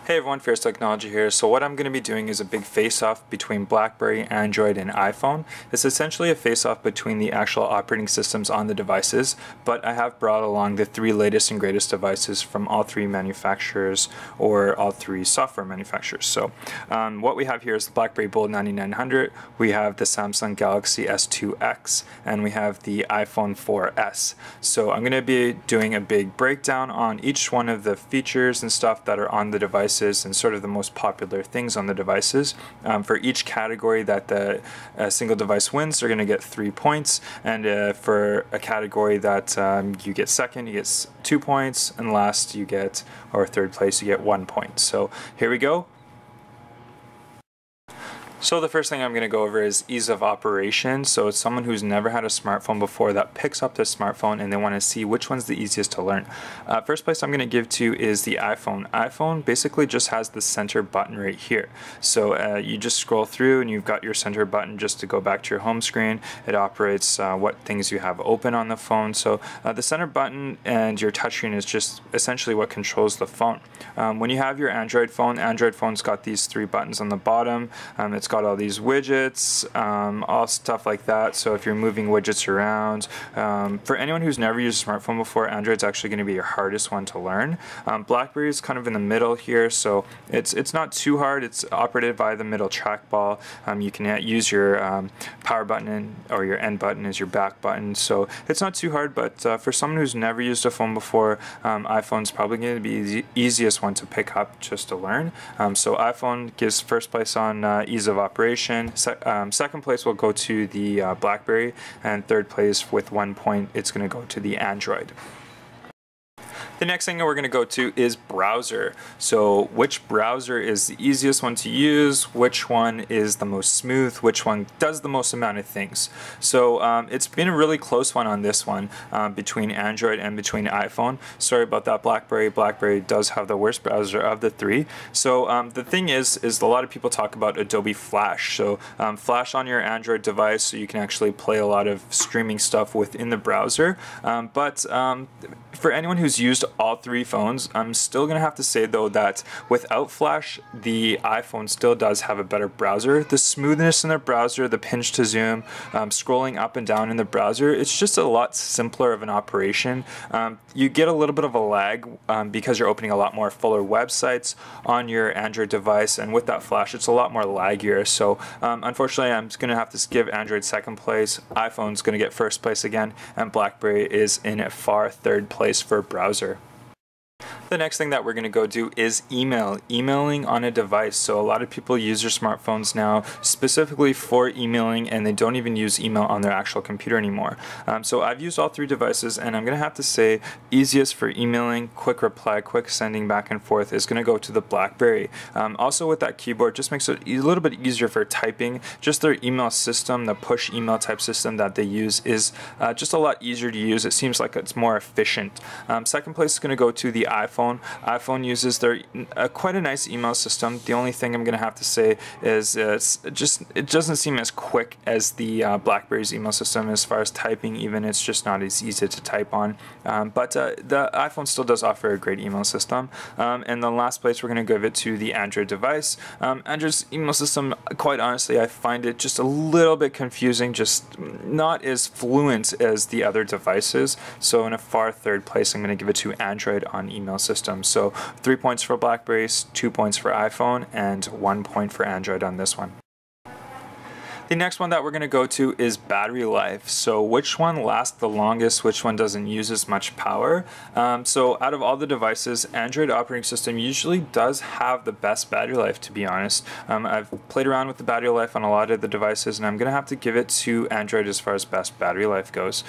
Hey everyone, Fierce Technology here. So what I'm going to be doing is a big face-off between Blackberry, Android, and iPhone. It's essentially a face-off between the actual operating systems on the devices, but I have brought along the three latest and greatest devices from all three manufacturers or all three software manufacturers. So what we have here is the Blackberry Bold 9900, we have the Samsung Galaxy S2X, and we have the iPhone 4S. So I'm going to be doing a big breakdown on each one of the features and stuff that are on the devices and sort of the most popular things on the devices. For each category that the single device wins, they're going to get 3 points, and for a category that you get second, you get 2 points, and last you get, or third place, you get 1 point. So here we go. So the first thing I'm going to go over is ease of operation. So it's someone who's never had a smartphone before that picks up their smartphone and they want to see which one's the easiest to learn. First place I'm going to give to is the iPhone. iPhone basically just has the center button right here. So you just scroll through and you've got your center button just to go back to your home screen. It operates what things you have open on the phone. So the center button and your touchscreen is just essentially what controls the phone. When you have your Android phone's got these 3 buttons on the bottom. It's got all these widgets, all stuff like that. So if you're moving widgets around, for anyone who's never used a smartphone before, Android's actually going to be your hardest one to learn. Blackberry is kind of in the middle here, so it's not too hard. It's operated by the middle trackball. You can use your power button or your end button as your back button, so it's not too hard. But for someone who's never used a phone before, iPhone's probably going to be the easiest one to pick up just to learn. So iPhone gives first place on ease of operation. Second place will go to the Blackberry, and third place with 1 point, it's going to go to the Android. The next thing that we're going to go to is browser. So which browser is the easiest one to use, which one is the most smooth, which one does the most amount of things. So it's been a really close one on this one between Android and between iPhone. Sorry about that, Blackberry. Blackberry does have the worst browser of the three. So the thing is a lot of people talk about Adobe Flash. So Flash on your Android device, so you can actually play a lot of streaming stuff within the browser. But for anyone who's used all three phones, I'm still going to have to say though that without Flash, the iPhone still does have a better browser. The smoothness in the browser, the pinch to zoom, scrolling up and down in the browser, it's just a lot simpler of an operation. You get a little bit of a lag because you're opening a lot more fuller websites on your Android device, and with that Flash, it's a lot more laggier. So unfortunately, I'm going to have to give Android second place, iPhone's going to get first place again, and Blackberry is in a far third place for browser. The next thing that we're going to go do is emailing on a device. So a lot of people use their smartphones now specifically for emailing, and they don't even use email on their actual computer anymore. So I've used all three devices, and I'm going to have to say easiest for emailing, quick reply, quick sending back and forth is going to go to the Blackberry. Also with that keyboard, just makes it a little bit easier for typing. Just their email system, the push email type system that they use is just a lot easier to use. It seems like it's more efficient. Second place is going to go to the iPhone. iPhone uses their quite a nice email system. The only thing I'm going to have to say is it doesn't seem as quick as the BlackBerry's email system as far as typing. Even it's just not as easy to type on. But the iPhone still does offer a great email system. And the last place we're going to give it to the Android device. Android's email system, quite honestly, I find it just a little bit confusing, just not as fluent as the other devices. So in a far third place, I'm going to give it to Android on email system. So 3 points for Blackberry, 2 points for iPhone, and 1 point for Android on this one. The next one that we're going to go to is battery life. So which one lasts the longest, which one doesn't use as much power. So out of all the devices, Android operating system usually does have the best battery life, to be honest. I've played around with the battery life on a lot of the devices, and I'm going to have to give it to Android as far as best battery life goes.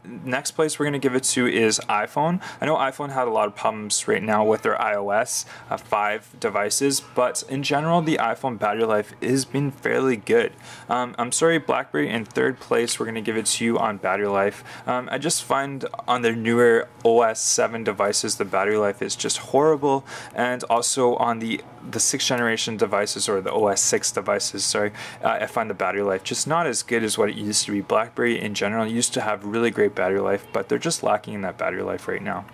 Next place we're going to give it to is iPhone. I know iPhone had a lot of problems right now with their iOS 5 devices, but in general, the iPhone battery life has been fairly good. I'm sorry, Blackberry, in third place, we're going to give it to you on battery life. I just find on their newer OS 7 devices, the battery life is just horrible, and also on the 6th generation devices, or the OS 6 devices, sorry, I find the battery life just not as good as what it used to be. Blackberry in general used to have really great battery life, but they're just lacking in that battery life right now.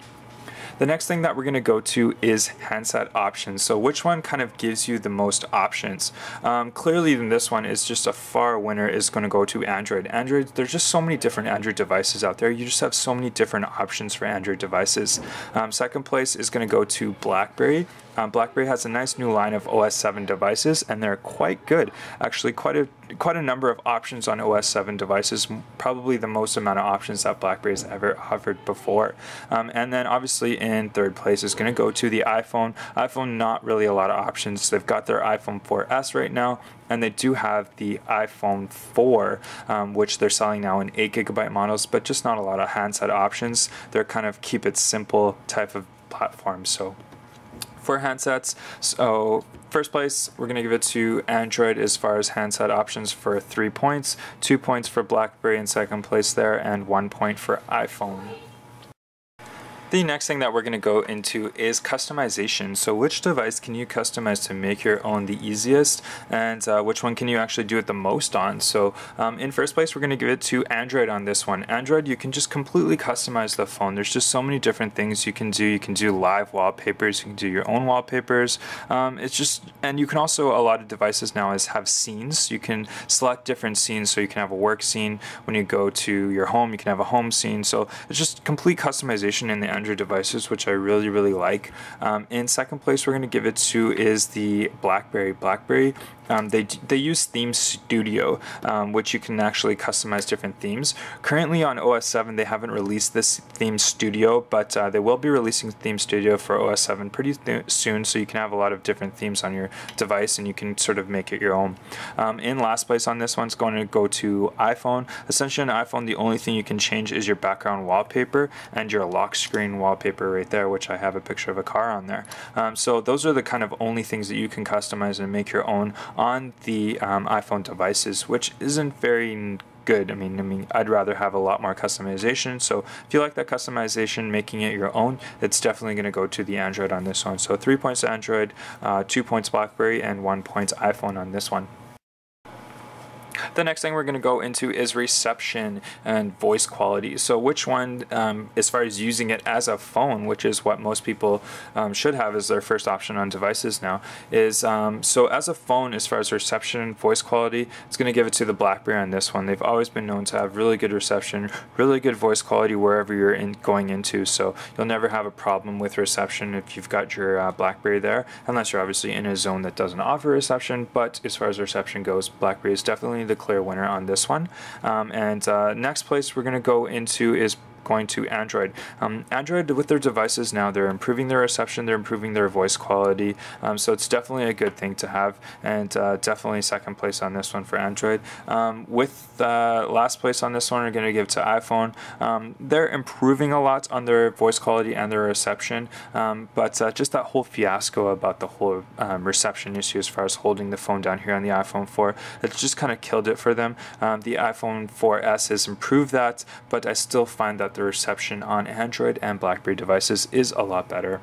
The next thing that we're going to go to is handset options. So which one kind of gives you the most options? Clearly in this one is just a far winner is going to go to Android. Android, there's just so many different Android devices out there. You just have so many different options for Android devices. Second place is going to go to Blackberry. Blackberry has a nice new line of OS 7 devices, and they're quite good. Actually, quite a number of options on OS 7 devices, probably the most amount of options that Blackberry has ever offered before. And then obviously in third place is going to go to the iPhone. iPhone, not really a lot of options. They've got their iPhone 4S right now, and they do have the iPhone 4, which they're selling now in 8GB models, but just not a lot of handset options. They're kind of keep it simple type of platform. So for handsets, so first place we're going to give it to Android as far as handset options for 3 points, 2 points for Blackberry in second place there, and 1 point for iPhone. The next thing that we're going to go into is customization. So which device can you customize to make your own the easiest, and which one can you actually do it the most on? So in first place, we're going to give it to Android on this one. Android, you can just completely customize the phone. There's just so many different things you can do. You can do live wallpapers. You can do your own wallpapers. It's just, and you can also, a lot of devices now have scenes. You can select different scenes. So you can have a work scene. When you go to your home, you can have a home scene. So it's just complete customization in the Android devices, which I really like. In second place, we're going to give it to is the Blackberry. Blackberry, they use Theme Studio, which you can actually customize different themes. Currently on OS 7, they haven't released this Theme Studio, but they will be releasing Theme Studio for OS 7 pretty soon, so you can have a lot of different themes on your device, and you can sort of make it your own. In last place on this one's going to go to iPhone. Essentially on iPhone, the only thing you can change is your background wallpaper and your lock screen wallpaper right there, which I have a picture of a car on there. So those are the kind of only things that you can customize and make your own on the iPhone devices, which isn't very good. I mean, I'd rather have a lot more customization. So if you like that customization, making it your own, it's definitely going to go to the Android on this one. So 3 points Android, 2 points Blackberry, and 1 point iPhone on this one. The next thing we're going to go into is reception and voice quality. So which one, as far as using it as a phone, which is what most people should have as their first option on devices now, is so as a phone, as far as reception and voice quality, it's going to give it to the Blackberry on this one. They've always been known to have really good reception, really good voice quality wherever you're going into. So you'll never have a problem with reception if you've got your Blackberry there, unless you're obviously in a zone that doesn't offer reception. But as far as reception goes, Blackberry is definitely the clear winner on this one. Next place we're going to go into is going to Android. Android, with their devices now, they're improving their reception, they're improving their voice quality, so it's definitely a good thing to have, and definitely second place on this one for Android. With last place on this one, we're going to give to iPhone. They're improving a lot on their voice quality and their reception, but just that whole fiasco about the whole reception issue as far as holding the phone down here on the iPhone 4, it's just kind of killed it for them. The iPhone 4S has improved that, but I still find that the reception on Android and Blackberry devices is a lot better.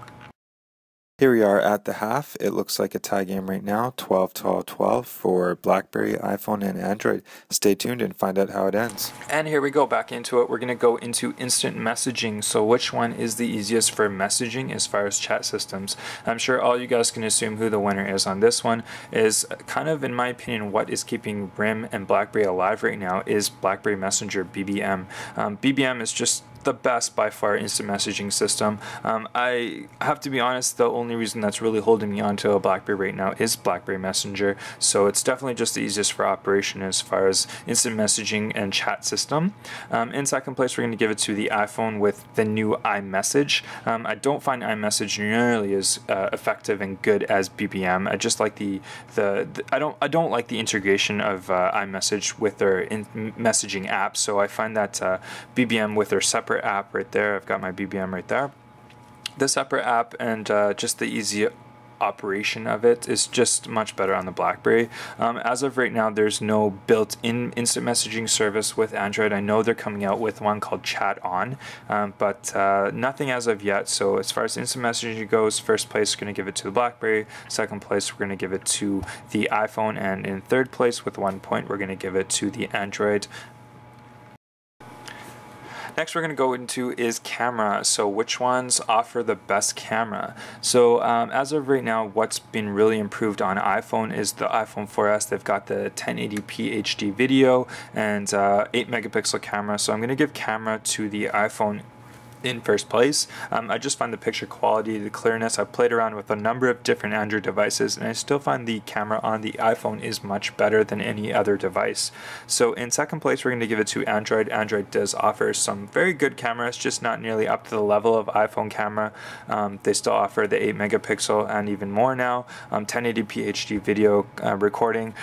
Here we are at the half. It looks like a tie game right now, 12-12 for Blackberry, iPhone, and Android. Stay tuned and find out how it ends. And here we go back into it. We're going to go into instant messaging. So which one is the easiest for messaging as far as chat systems? I'm sure all you guys can assume who the winner is on this one. Is kind of, in my opinion, what is keeping RIM and Blackberry alive right now is Blackberry Messenger, BBM. BBM is just the best by far instant messaging system. I have to be honest, the only reason that's really holding me onto a Blackberry right now is Blackberry Messenger, so it's definitely just the easiest for operation as far as instant messaging and chat system. In second place, we're going to give it to the iPhone with the new iMessage. I don't find iMessage nearly as effective and good as BBM. I just like I don't like the integration of iMessage with their messaging app, so I find that BBM with their separate app right there, I've got my BBM right there, the separate app and just the easy operation of it is just much better on the Blackberry. As of right now, there's no built-in instant messaging service with Android. I know they're coming out with one called Chat On, but nothing as of yet. So as far as instant messaging goes, first place we're going to give it to the Blackberry, second place we're going to give it to the iPhone, and in third place with 1 point we're going to give it to the Android. Next we're going to go into is camera. So which ones offer the best camera? So as of right now, what's been really improved on iPhone is the iPhone 4S. They've got the 1080p HD video and 8 megapixel camera. So I'm going to give camera to the iPhone in first place. I just find the picture quality, the clearness. I've played around with a number of different Android devices and I still find the camera on the iPhone is much better than any other device. So in second place we're going to give it to Android. Android does offer some very good cameras, just not nearly up to the level of iPhone camera. They still offer the 8 megapixel and even more now, 1080p HD video recording.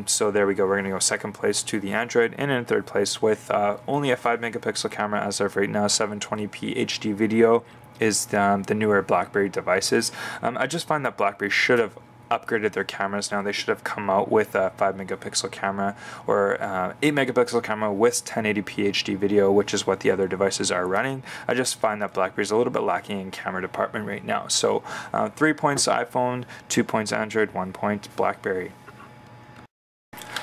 So there we go, we're going to go second place to the Android, and in third place with only a 5 megapixel camera as of right now, 720p HD video is the newer Blackberry devices. I just find that Blackberry should have upgraded their cameras now. They should have come out with a 5 megapixel camera or 8 megapixel camera with 1080p HD video, which is what the other devices are running. I just find that Blackberry's a little bit lacking in camera department right now. So 3 points iPhone, 2 points Android, 1 point Blackberry.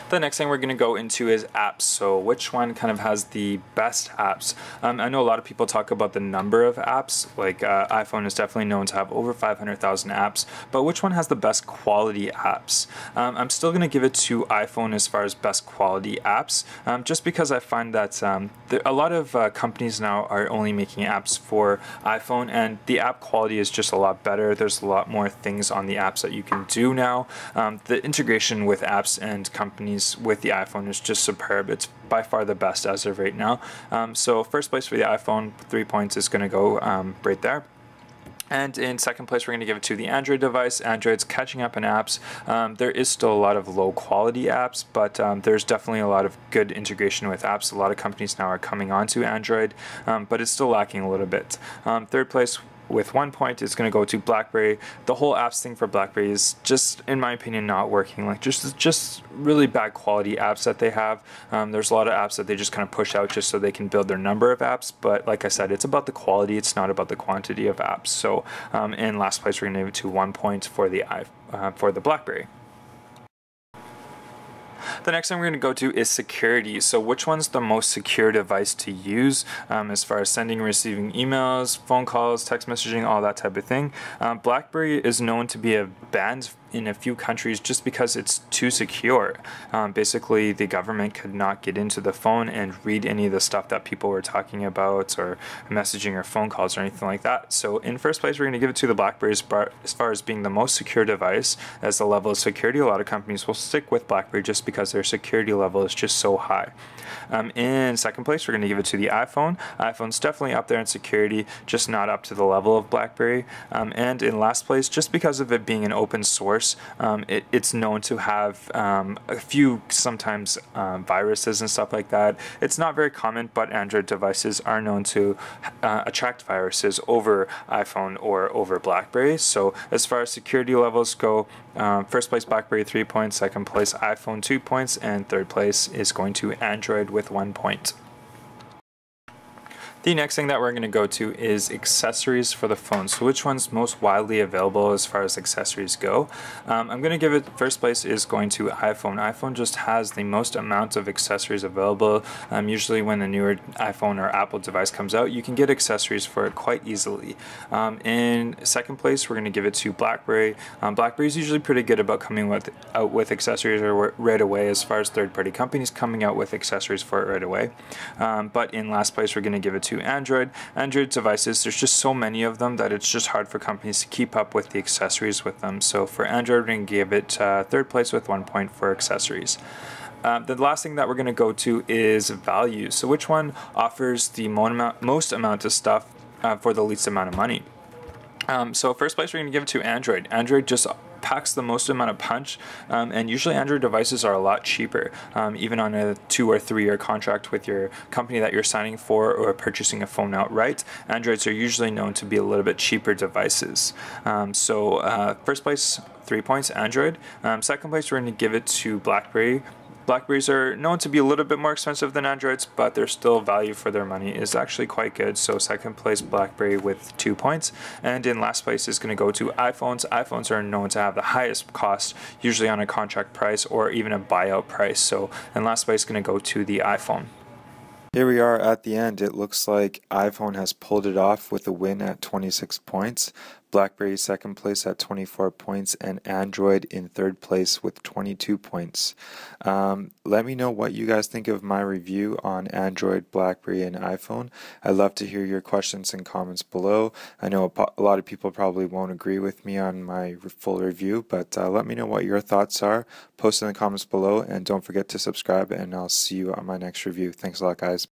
The next thing we're going to go into is apps. So which one kind of has the best apps? I know a lot of people talk about the number of apps, like iPhone is definitely known to have over 500,000 apps, but which one has the best quality apps? I'm still going to give it to iPhone as far as best quality apps, just because I find that a lot of companies now are only making apps for iPhone, and the app quality is just a lot better. There's a lot more things on the apps that you can do now. The integration with apps and companies with the iPhone is just superb. It's by far the best as of right now. So first place for the iPhone, 3 points is going to go right there. And in second place, we're going to give it to the Android device. Android's catching up in apps. There is still a lot of low quality apps, but there's definitely a lot of good integration with apps. A lot of companies now are coming onto Android, but it's still lacking a little bit. Third place with 1 point is going to go to Blackberry. The whole apps thing for Blackberry is just, in my opinion, not working. Like just really bad quality apps that they have. There's a lot of apps that they just kind of push out just so they can build their number of apps. But like I said, it's about the quality. It's not about the quantity of apps. So in last place, we're going to give it to 1 point for the Blackberry. The next thing we're going to go to is security. So which one's the most secure device to use as far as sending and receiving emails, phone calls, text messaging, all that type of thing? Blackberry is known to be banned in a few countries just because it's too secure. Basically, the government could not get into the phone and read any of the stuff that people were talking about or messaging or phone calls or anything like that. So in first place, we're going to give it to the Blackberry as far as being the most secure device as the level of security. A lot of companies will stick with Blackberry just because their security level is just so high. In second place, we're going to give it to the iPhone. iPhone's definitely up there in security, just not up to the level of Blackberry. And in last place, just because of it being an open source, it's known to have a few sometimes viruses and stuff like that. It's not very common, but Android devices are known to attract viruses over iPhone or over Blackberry. So as far as security levels go, first place Blackberry 3 points, second place iPhone 2 points, and third place is going to Android with 1 point. The next thing that we're going to go to is accessories for the phone. So which one's most widely available as far as accessories go? I'm going to give it, first place is going to iPhone. iPhone just has the most amount of accessories available. Usually when the newer iPhone or Apple device comes out, you can get accessories for it quite easily. In second place, we're going to give it to Blackberry. Blackberry is usually pretty good about coming out with accessories right away as far as third-party companies coming out with accessories for it right away. But in last place, we're going to give it to Android. Android devices, there's just so many of them that it's just hard for companies to keep up with the accessories with them. So for Android, we're going to give it third place with 1 point for accessories. The last thing that we're going to go to is value. So which one offers the most amount of stuff for the least amount of money? So first place, we're going to give it to Android. Android just packs the most amount of punch, and usually Android devices are a lot cheaper, even on a 2 or 3 year contract with your company that you're signing for or purchasing a phone outright. Androids are usually known to be a little bit cheaper devices. First place, 3 points, Android. Second place, we're going to give it to Blackberry. Blackberries are known to be a little bit more expensive than Androids, but their still value for their money is actually quite good. So second place, Blackberry with 2 points. And in last place is going to go to iPhones. iPhones are known to have the highest cost, usually on a contract price or even a buyout price. So in last place is going to go to the iPhone. Here we are at the end. It looks like iPhone has pulled it off with a win at 26 points, Blackberry second place at 24 points, and Android in third place with 22 points. Let me know what you guys think of my review on Android, Blackberry, and iPhone. I'd love to hear your questions and comments below. I know a lot of people probably won't agree with me on my full review, but let me know what your thoughts are. Post in the comments below, and don't forget to subscribe, and I'll see you on my next review. Thanks a lot, guys.